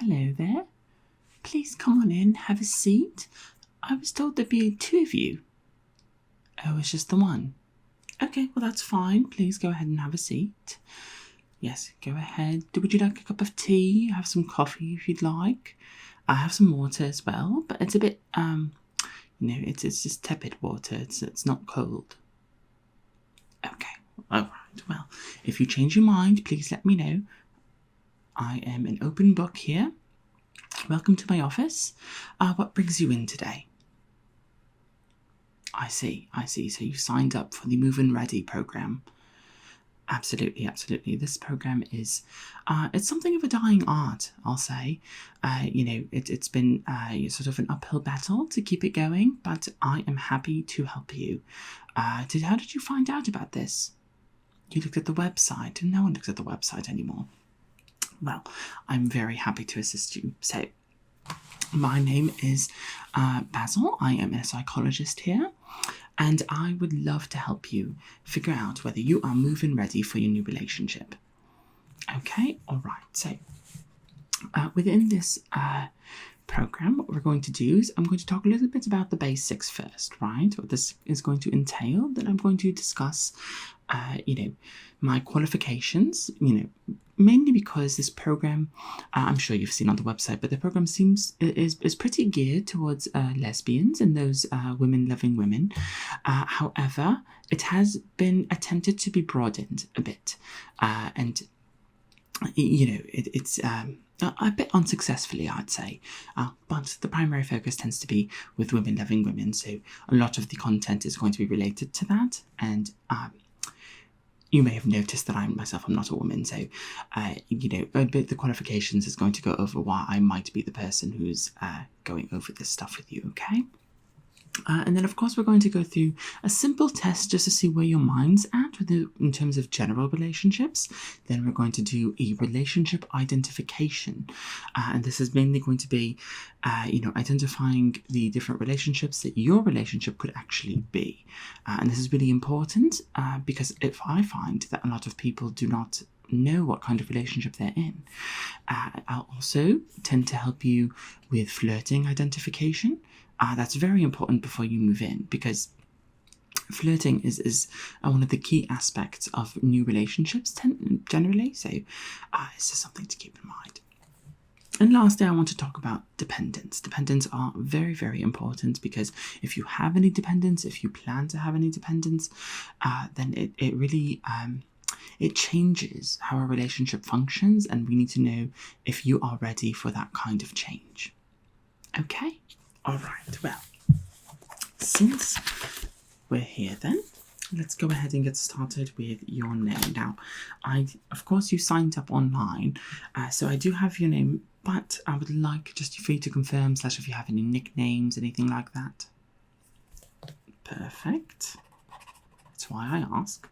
Hello there. Please come on in, have a seat. I was told there'd be 2 of you. Oh, it's just the one. Okay, well that's fine. Please go ahead and have a seat. Yes, go ahead. Would you like a cup of tea? Have some coffee if you'd like. I have some water as well, but it's a bit, it's just tepid water. It's not cold. Okay, all right. Well, if you change your mind, please let me know. I am an open book here. Welcome to my office. What brings you in today? I see. So you signed up for the Move and Ready program. Absolutely. This program is, it's something of a dying art, I'll say. It's been sort of an uphill battle to keep it going, but I am happy to help you. How did you find out about this? You looked at the website, and no one looks at the website anymore. Well, I'm very happy to assist you. So, my name is Basil. I am a psychologist here, and I would love to help you figure out whether you are moving ready for your new relationship. Okay, all right. So, within this program, what we're going to do is I'm going to talk a little bit about the basics first, right? What this is going to entail. Then I'm going to discuss, my qualifications, mainly because this program, I'm sure you've seen on the website, but the program is pretty geared towards lesbians and those women-loving women. However, it has been attempted to be broadened a bit, and it's a bit unsuccessfully, I'd say. But the primary focus tends to be with women-loving women, so a lot of the content is going to be related to that, and you may have noticed that I'm not a woman, so, a bit the qualifications is going to go over why I might be the person who's going over this stuff with you, okay? And then, of course, we're going to go through a simple test just to see where your mind's at in terms of general relationships. Then we're going to do a relationship identification. And this is mainly going to be, identifying the different relationships that your relationship could actually be. And this is really important because if I find that a lot of people do not know what kind of relationship they're in. I'll also tend to help you with flirting identification. That's very important before you move in, because flirting is one of the key aspects of new relationships generally, so it's just something to keep in mind. And lastly, I want to talk about dependents. Dependents are very, very important, because if you have any dependents, if you plan to have any dependents, then it really it changes how a relationship functions, and we need to know if you are ready for that kind of change. Okay? All right, well, since we're here then, let's go ahead and get started with your name. Now, of course, you signed up online, so I do have your name, but I would like just for you to confirm, / if you have any nicknames, anything like that. Perfect. That's why I ask.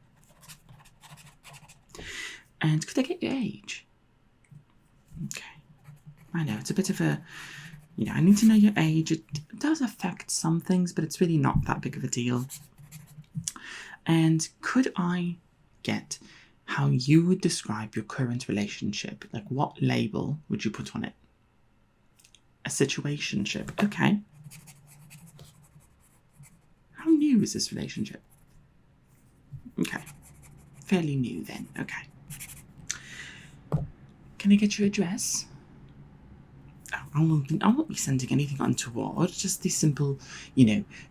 And could I get your age? Okay. I know, it's a bit of a... I need to know your age. It does affect some things, but it's really not that big of a deal. And could I get how you would describe your current relationship? Like, what label would you put on it? A situationship. Okay. How new is this relationship? Okay. Fairly new then. Okay. Can I get your address? I won't be sending anything untoward, just the simple,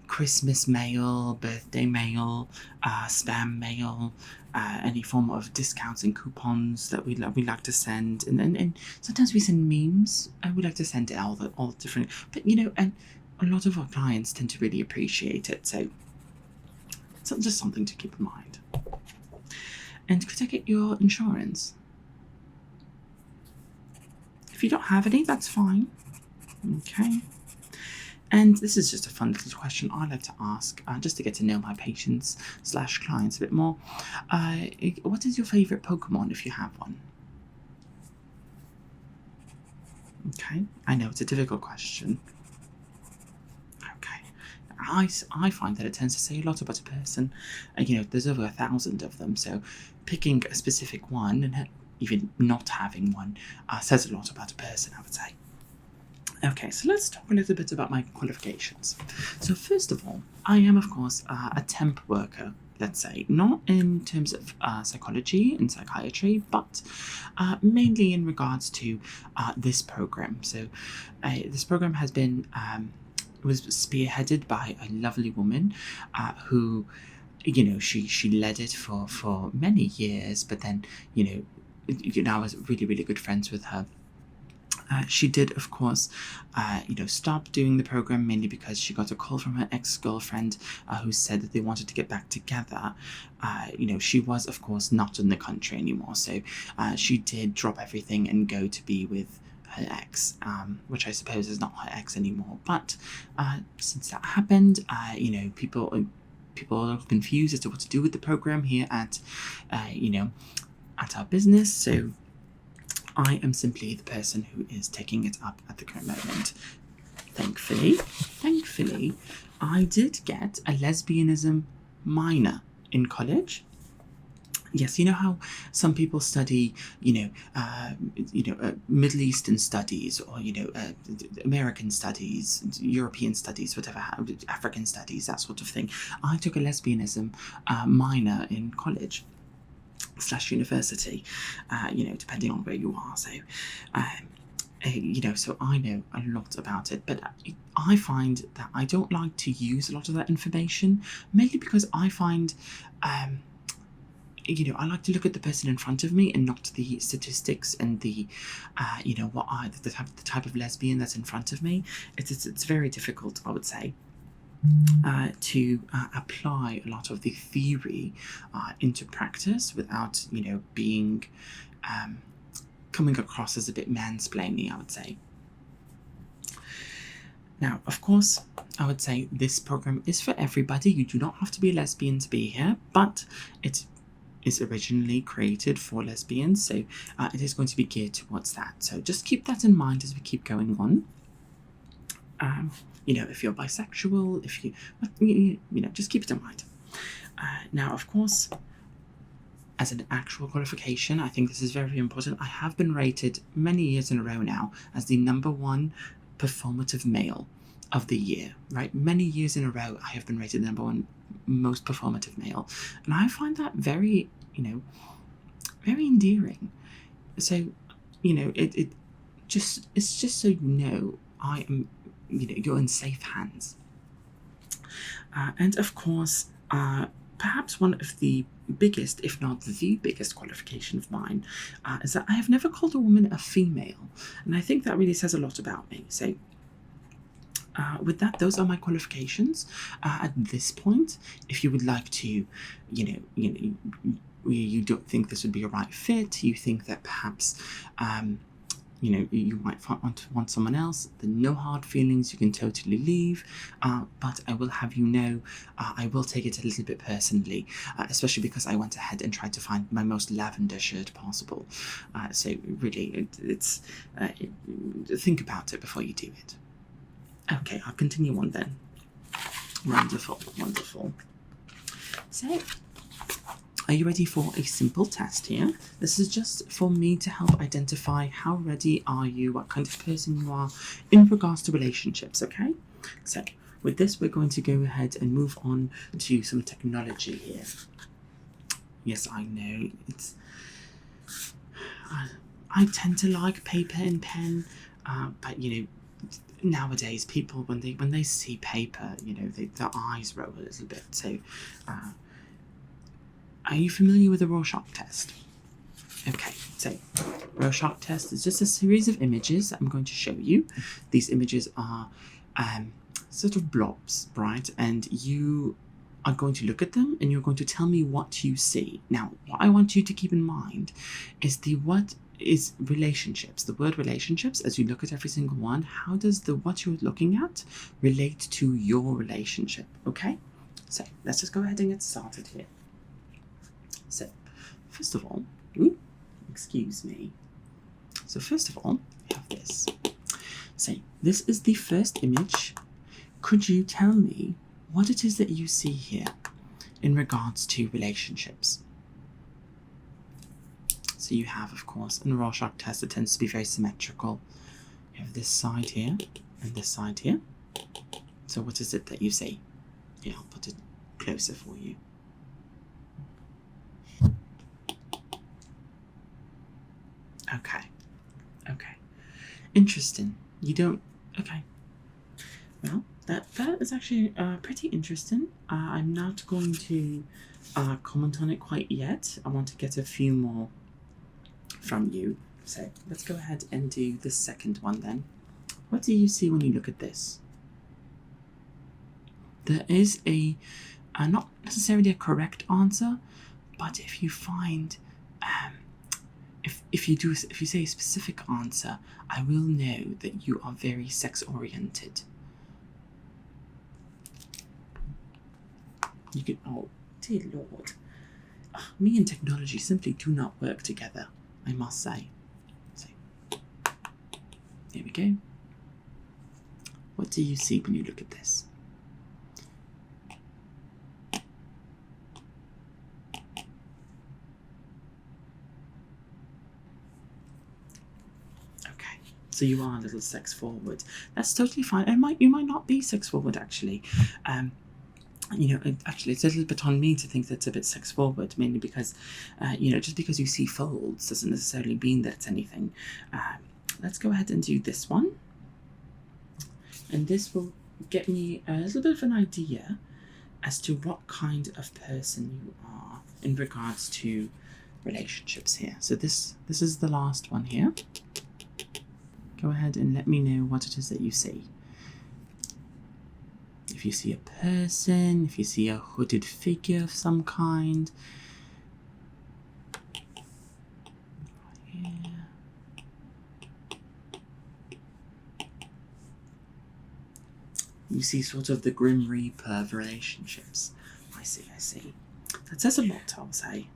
Christmas mail, birthday mail, spam mail, any form of discounts and coupons that we like to send. And sometimes we send memes. We like to send all the different, but and a lot of our clients tend to really appreciate it. So it's just something to keep in mind. And could I get your insurance? If you don't have any, that's fine. Okay. And this is just a fun little question I like to ask, just to get to know my patients / clients a bit more. What is your favourite Pokemon, if you have one? Okay. I know it's a difficult question. Okay. I find that it tends to say a lot about a person. There's over 1,000 of them, so picking a specific one and even not having one says a lot about a person, I would say. Okay, so let's talk a little bit about my qualifications. So first of all, I am of course a temp worker, let's say, not in terms of psychology and psychiatry, but mainly in regards to this program. So this program has been was spearheaded by a lovely woman who, she led it for many years, but then I was really good friends with her. She did, of course, stop doing the program mainly because she got a call from her ex-girlfriend who said that they wanted to get back together. She was, of course, not in the country anymore, so she did drop everything and go to be with her ex, which I suppose is not her ex anymore. But since that happened, people are confused as to what to do with the program here at our business. So I am simply the person who is taking it up at the current moment. Thankfully, I did get a lesbianism minor in college. Yes, you know how some people study, Middle Eastern studies, or American studies, European studies, whatever, African studies, that sort of thing. I took a lesbianism minor in college / university, depending on where you are. So, so I know a lot about it, but I find that I don't like to use a lot of that information, mainly because I find, I like to look at the person in front of me and not the statistics and the, the type of lesbian that's in front of me. It's very difficult, I would say, to apply a lot of the theory into practice without, being coming across as a bit mansplaining, I would say. Now, of course, I would say this program is for everybody. You do not have to be a lesbian to be here, but it is originally created for lesbians, so it is going to be geared towards that. So just keep that in mind as we keep going on. If you're bisexual, if just keep it in mind. Now, of course, as an actual qualification, I think this is very important. I have been rated many years in a row now as the #1 performative male of the year, right? Many years in a row, I have been rated the #1 most performative male. And I find that very, very endearing. So, it's just so I am, you're in safe hands. And of course, perhaps one of the biggest, if not the biggest qualification of mine, is that I have never called a woman a female. And I think that really says a lot about me. So with that, those are my qualifications. At this point, if you would like to, you don't think this would be a right fit, you think that perhaps, you might want someone else, then no hard feelings, you can totally leave. But I will have you know, I will take it a little bit personally, especially because I went ahead and tried to find my most lavender shirt possible. So really, it's think about it before you do it. Okay, I'll continue on then. Wonderful. So, are you ready for a simple test here? This is just for me to help identify how ready are you, what kind of person you are in regards to relationships, okay? So, with this, we're going to go ahead and move on to some technology here. Yes, I know, it's... I tend to like paper and pen, but, nowadays people, when they see paper, their eyes roll a little bit. So, are you familiar with the Rorschach test? Okay, so Rorschach test is just a series of images that I'm going to show you. These images are sort of blobs, right? And you are going to look at them and you're going to tell me what you see. Now, what I want you to keep in mind is relationships. The word relationships, as you look at every single one, how does what you're looking at relate to your relationship? Okay? So let's just go ahead and get started here. So, first of all, excuse me. So first of all, we have this. So this is the first image. Could you tell me what it is that you see here in regards to relationships? So So you have, of course, in a Rorschach test, it tends to be very symmetrical. You have this side here and this side here. So what is it that you see? Yeah, I'll put it closer for you. Okay. Okay. Interesting. You don't... Okay. Well, that is actually pretty interesting. I'm not going to comment on it quite yet. I want to get a few more from you. So let's go ahead and do the second one then. What do you see when you look at this? There is a not necessarily a correct answer, but if you find if you say a specific answer, I will know that you are very sex oriented. You can, oh dear Lord, me and technology simply do not work together, I must say. So here we go. What do you see when you look at this? So you are a little sex forward. That's totally fine. You might not be sex forward actually. You know, actually it's a little bit on me to think that's a bit sex forward, mainly because, you know, just because you see folds doesn't necessarily mean that it's anything. Let's go ahead and do this one. And this will get me a little bit of an idea as to what kind of person you are in regards to relationships here. So this is the last one here. Go ahead and let me know what it is that you see. If you see a person, if you see a hooded figure of some kind. Here. You see sort of the Grim Reaper of relationships. I see. That says a lot, I'll say.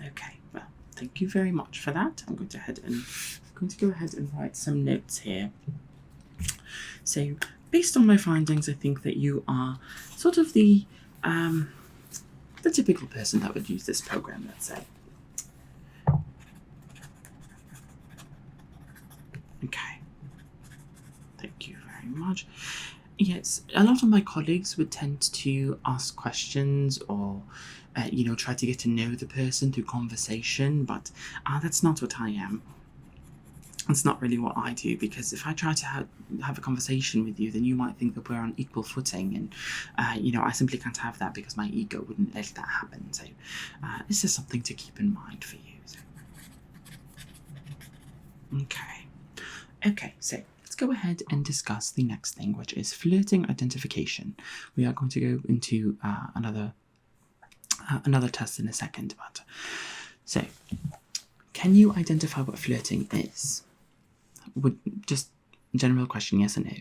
Okay, well, thank you very much for that. I'm going to go ahead and write some notes here. So, based on my findings, I think that you are sort of the typical person that would use this program, let's say. Okay. Thank you very much. Yes, a lot of my colleagues would tend to ask questions or, you know, try to get to know the person through conversation, but that's not what I am. It's not really what I do, because if I try to have a conversation with you, then you might think that we're on equal footing, and you know, I simply can't have that because my ego wouldn't let that happen. So this is something to keep in mind for you. So. Okay, so let's go ahead and discuss the next thing, which is flirting identification. We are going to go into another test in a second, but so can you identify what flirting is? Would just general question, yes or no?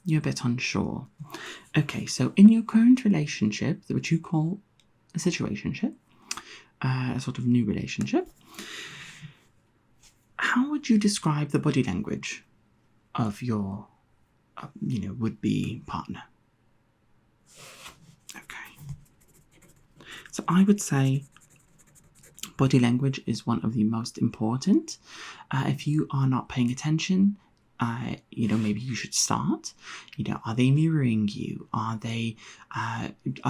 You're a bit unsure. Okay, so in your current relationship, which you call a situationship, a sort of new relationship, how would you describe the body language of your, you know, would-be partner? Okay. So I would say body language is one of the most important. If you are not paying attention, you know, maybe you should start. You know, are they mirroring you? Are they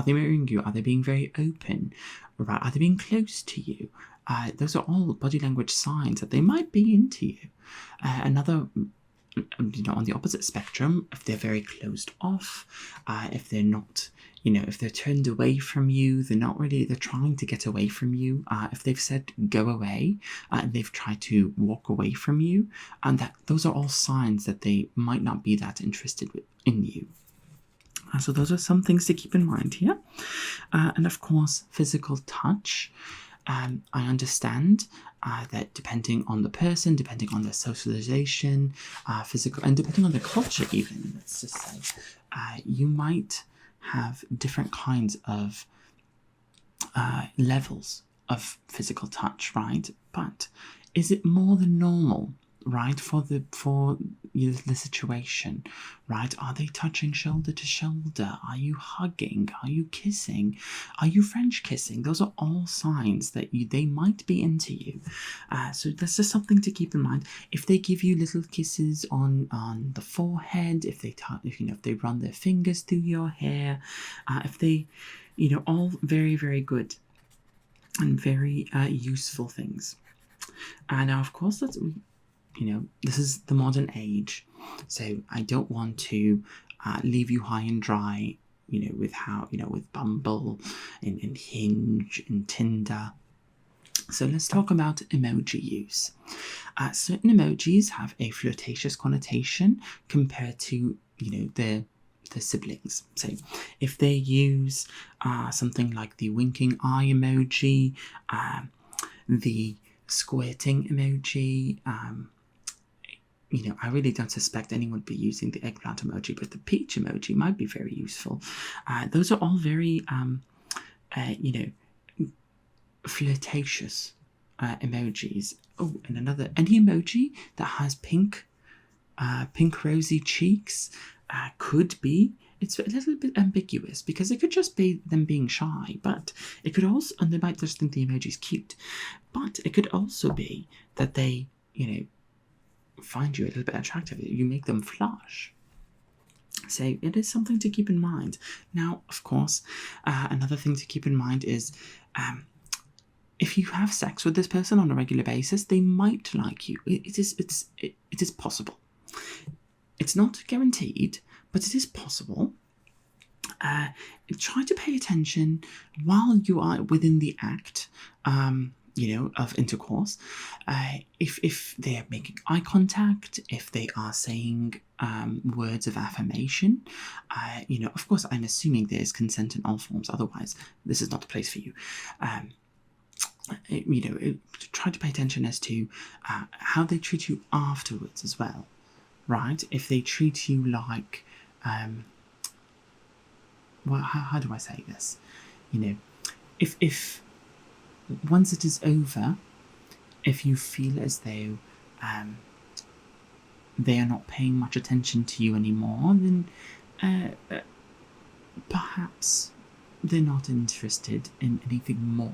mirroring you? Are they being very open? Right? Are they being close to you? Those are all body language signs that they might be into you. Another, you know, on the opposite spectrum, if they're very closed off, if they're not, you know, if they're turned away from you, they're trying to get away from you. If they've said go away, and they've tried to walk away from you, and those are all signs that they might not be that interested in you. So those are some things to keep in mind here. And of course, physical touch. I understand that depending on the person, depending on their socialization, physical, and depending on the culture even, let's just say, you might have different kinds of levels of physical touch, right? But is it more than normal, right, for the situation, right? Are they touching shoulder to shoulder? Are you hugging? Are you kissing? Are you French kissing? Those are all signs that they might be into you. So that's just something to keep in mind. If they give you little kisses on the forehead, if they run their fingers through your hair, if they, all very, very good and very useful things. Now, of course, this is the modern age, so I don't want to leave you high and dry, with Bumble and Hinge and Tinder. So let's talk about emoji use. Certain emojis have a flirtatious connotation compared to, their siblings. So if they use something like the winking eye emoji, the squirting emoji, I really don't suspect anyone would be using the eggplant emoji, but the peach emoji might be very useful. Those are all very, flirtatious emojis. Oh, and any emoji that has pink rosy cheeks could be. It's a little bit ambiguous because it could just be them being shy, but it could also, and they might just think the emoji's cute, but it could also be that they, find you a little bit attractive. You make them flush. So it is something to keep in mind. Now, of course, another thing to keep in mind is if you have sex with this person on a regular basis, they might like you. It is possible. It's not guaranteed, but it is possible. Try to pay attention while you are within the act, of intercourse. If they are making eye contact, if they are saying words of affirmation, of course, I'm assuming there's consent in all forms. Otherwise, this is not the place for you. Try to pay attention as to how they treat you afterwards as well, right? If they treat you like, how do I say this? If once it is over, if you feel as though they are not paying much attention to you anymore, then perhaps they're not interested in anything more.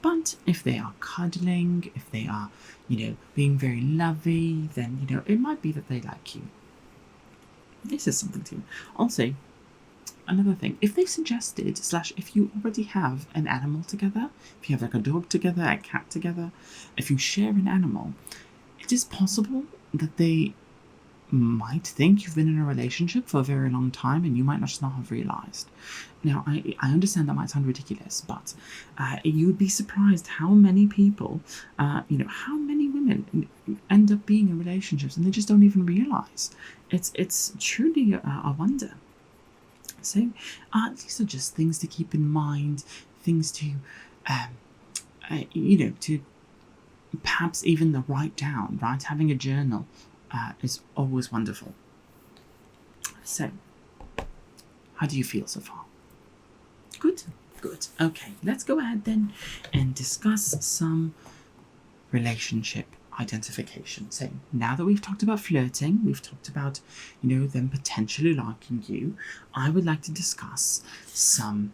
But if they are cuddling, if they are, being very lovey, then, it might be that they like you. This is something to also. Another thing, if they suggested, if you already have an animal together, if you have like a dog together, a cat together, if you share an animal, it is possible that they might think you've been in a relationship for a very long time and you might not have realised. Now, I understand that might sound ridiculous, but you would be surprised how many people, how many women end up being in relationships and they just don't even realise. It's truly a wonder. So these are just things to keep in mind, things to, to perhaps even write down, right? Having a journal is always wonderful. So, how do you feel so far? Good. Okay, let's go ahead then and discuss some relationship identification. So now that we've talked about flirting, we've talked about, them potentially liking you, I would like to discuss some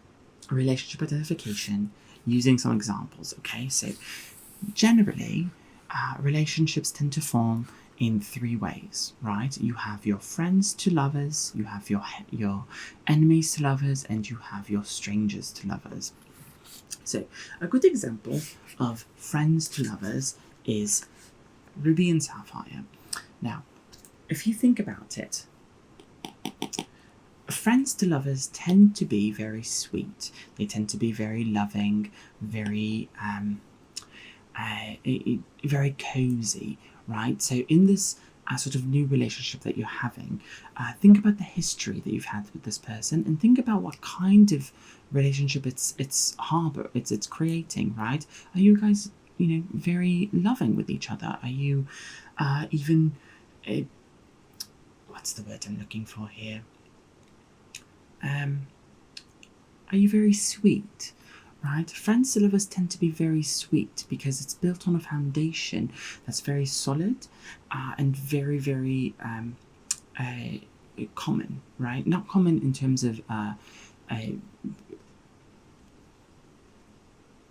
relationship identification using some examples, okay? So generally, relationships tend to form in three ways, right? You have your friends to lovers, you have your enemies to lovers, and you have your strangers to lovers. So a good example of friends to lovers is Ruby and Sapphire. Now, if you think about it, friends to lovers tend to be very sweet. They tend to be very loving, very very cozy, right? So in this sort of new relationship that you're having, think about the history that you've had with this person and think about what kind of relationship it's creating, right? Are you guys very loving with each other? Are you even what's the word I'm looking for here? Are you very sweet? right? Friends to lovers tend to be very sweet because it's built on a foundation that's very solid and very, very common, right? Not common in terms of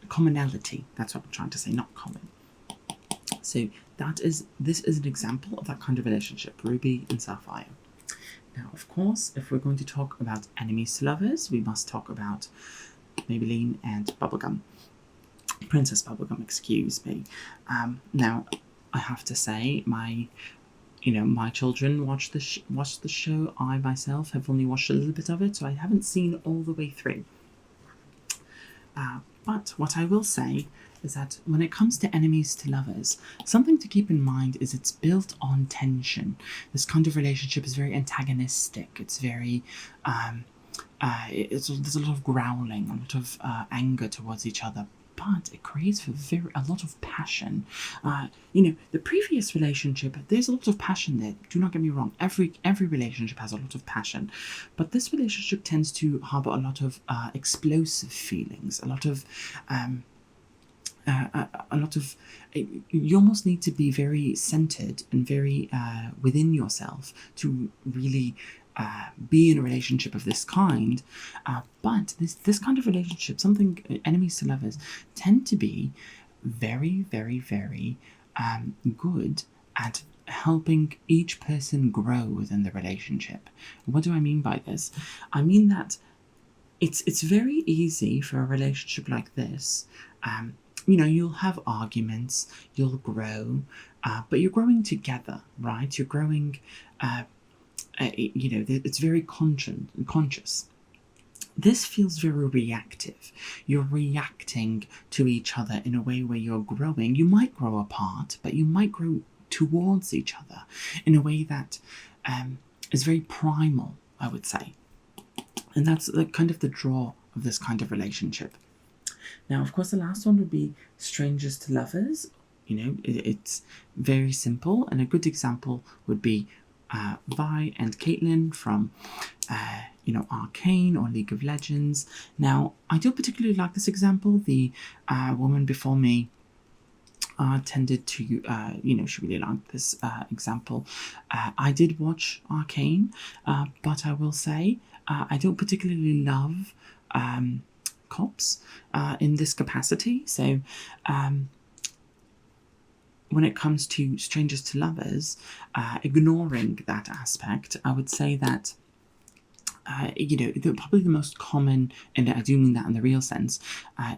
commonality. That's what I'm trying to say, not common. So this is an example of that kind of relationship, Ruby and Sapphire. Now, of course, if we're going to talk about enemies to lovers, we must talk about Maybelline and Bubblegum. Princess Bubblegum, excuse me. Now, I have to say, my children watch the show. I myself have only watched a little bit of it, so I haven't seen all the way through. But what I will say is that when it comes to enemies to lovers, something to keep in mind is it's built on tension. This kind of relationship is very antagonistic. It's very, there's a lot of growling, a lot of anger towards each other. But it creates a lot of passion. The previous relationship, there's a lot of passion there. Do not get me wrong. Every relationship has a lot of passion, but this relationship tends to harbor a lot of explosive feelings. A lot of you almost need to be very centered and very within yourself to really be in a relationship of this kind, but this kind of relationship, enemies to lovers tend to be very, very, very good at helping each person grow within the relationship. What do I mean by this? I mean that it's very easy for a relationship like this. You'll have arguments, you'll grow, but you're growing together, right? You're growing. It's very conscious. This feels very reactive. You're reacting to each other in a way where you're growing. You might grow apart, but you might grow towards each other in a way that is very primal, I would say. And that's kind of the draw of this kind of relationship. Now, of course, the last one would be strangers to lovers. It's very simple, and a good example would be Vi and Caitlin from Arcane or League of Legends. Now, I don't particularly like this example. The woman before me tended to, she really liked this example. I did watch Arcane, but I will say I don't particularly love cops in this capacity. So when it comes to strangers to lovers, ignoring that aspect, I would say that probably the most common, and I do mean that in the real sense,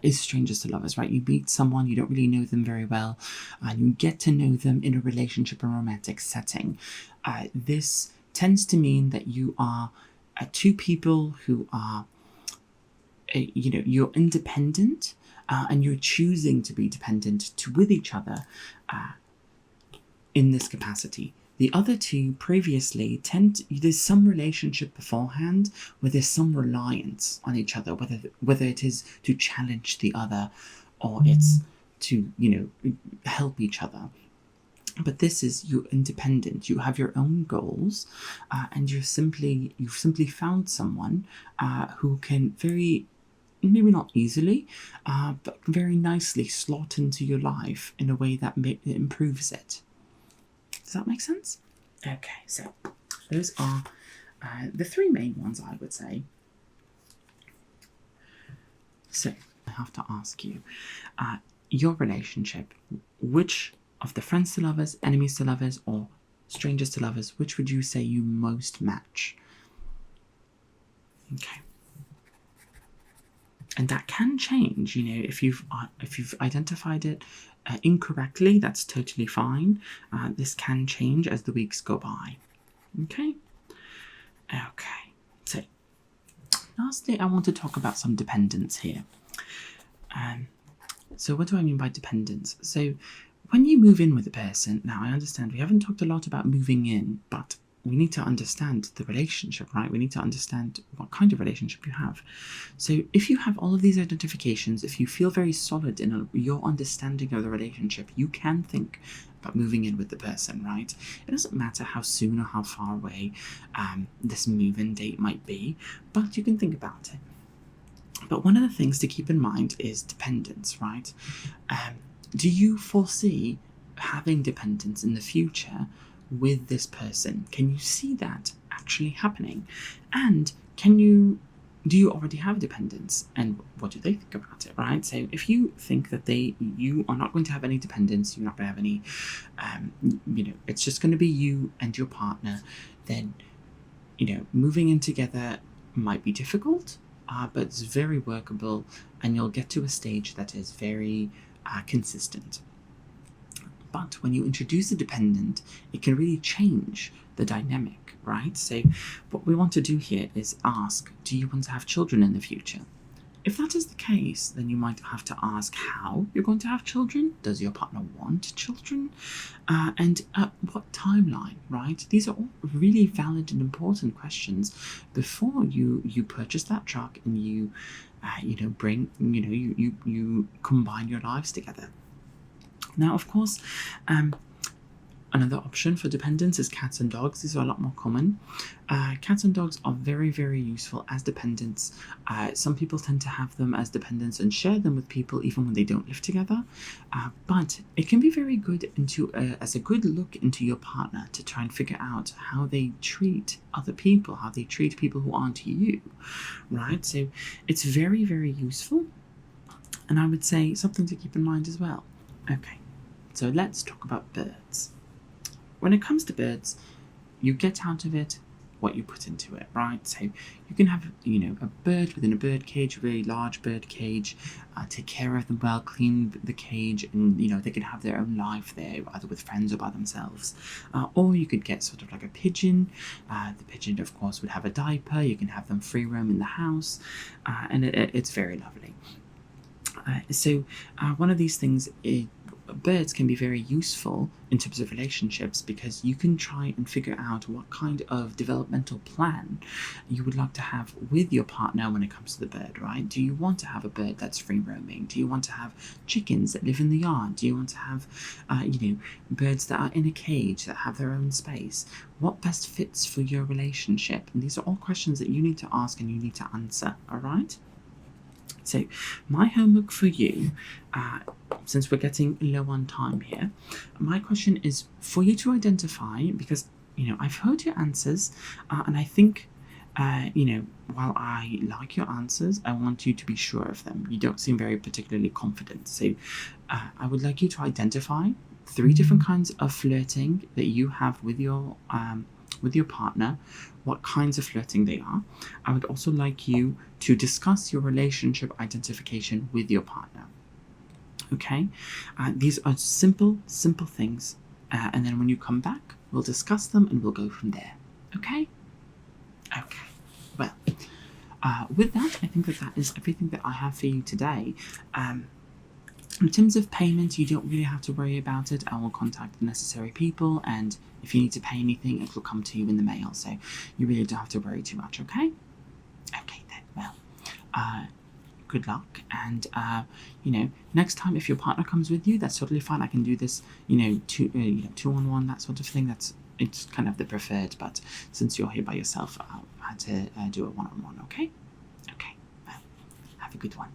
is strangers to lovers, right? You meet someone, you don't really know them very well, and you get to know them in a relationship or romantic setting. This tends to mean that you are two people who are, you're independent, and you're choosing to be dependent with each other in this capacity. The other two previously there's some relationship beforehand where there's some reliance on each other, whether it is to challenge the other or it's to, help each other. But this is, you're independent, you have your own goals, and you've simply found someone who can maybe not easily, but very nicely slot into your life in a way that improves it. Does that make sense? Okay, so those are the three main ones, I would say. So I have to ask you, your relationship, which of the friends to lovers, enemies to lovers, or strangers to lovers, which would you say you most match? Okay. And that can change, if you've identified it incorrectly, that's totally fine. This can change as the weeks go by. Okay. So, lastly, I want to talk about some dependence here. So what do I mean by dependence? So, when you move in with a person, now I understand we haven't talked a lot about moving in, but we need to understand the relationship, right? We need to understand what kind of relationship you have. So if you have all of these identifications, if you feel very solid in your understanding of the relationship, you can think about moving in with the person, right? It doesn't matter how soon or how far away this move-in date might be, but you can think about it. But one of the things to keep in mind is dependence, right? Do you foresee having dependence in the future with this person? Can you see that actually happening? And do you already have dependence, and what do they think about it, right? So if you think that you are not going to have any dependence, you're not going to have any, it's just going to be you and your partner, then, moving in together might be difficult, but it's very workable, and you'll get to a stage that is very consistent. But when you introduce a dependent, it can really change the dynamic, right? So what we want to do here is ask, do you want to have children in the future? If that is the case, then you might have to ask how you're going to have children. Does your partner want children? And at what timeline, right? These are all really valid and important questions before you purchase that truck and you combine your lives together. Now, of course, another option for dependents is cats and dogs. These are a lot more common. Cats and dogs are very, very useful as dependents. Some people tend to have them as dependents and share them with people even when they don't live together. But it can be very good as a good look into your partner to try and figure out how they treat other people, how they treat people who aren't you, right? So it's very, very useful. And I would say something to keep in mind as well. Okay, so let's talk about birds. When it comes to birds, you get out of it what you put into it, right? So you can have, a bird within a bird cage, a very large bird cage, take care of them well, clean the cage, and, they can have their own life there, either with friends or by themselves. Or you could get sort of like a pigeon. The pigeon, of course, would have a diaper. You can have them free roam in the house, and it's very lovely. So one of these things birds can be very useful in terms of relationships, because you can try and figure out what kind of developmental plan you would like to have with your partner when it comes to the bird, right? Do you want to have a bird that's free roaming? Do you want to have chickens that live in the yard? Do you want to have, birds that are in a cage that have their own space? What best fits for your relationship? And these are all questions that you need to ask and you need to answer, all right? So my homework for you, since we're getting low on time here, my question is for you to identify, because, I've heard your answers, and I think, while I like your answers, I want you to be sure of them. You don't seem very particularly confident. So I would like you to identify 3 different kinds of flirting that you have with your partner, what kinds of flirting they are. I would also like you to discuss your relationship identification with your partner. Okay? These are simple things. And then when you come back, we'll discuss them and we'll go from there. Okay? Okay. Well, with that, I think that is everything that I have for you today. In terms of payment, you don't really have to worry about it. I will contact the necessary people, and if you need to pay anything, it will come to you in the mail. So you really don't have to worry too much, okay? Okay then. Well, good luck, and next time if your partner comes with you, that's totally fine. I can do this, 2-on-1, that sort of thing. It's kind of the preferred, but since you're here by yourself, I had to do a 1-on-1. Okay. Okay. Well, have a good one.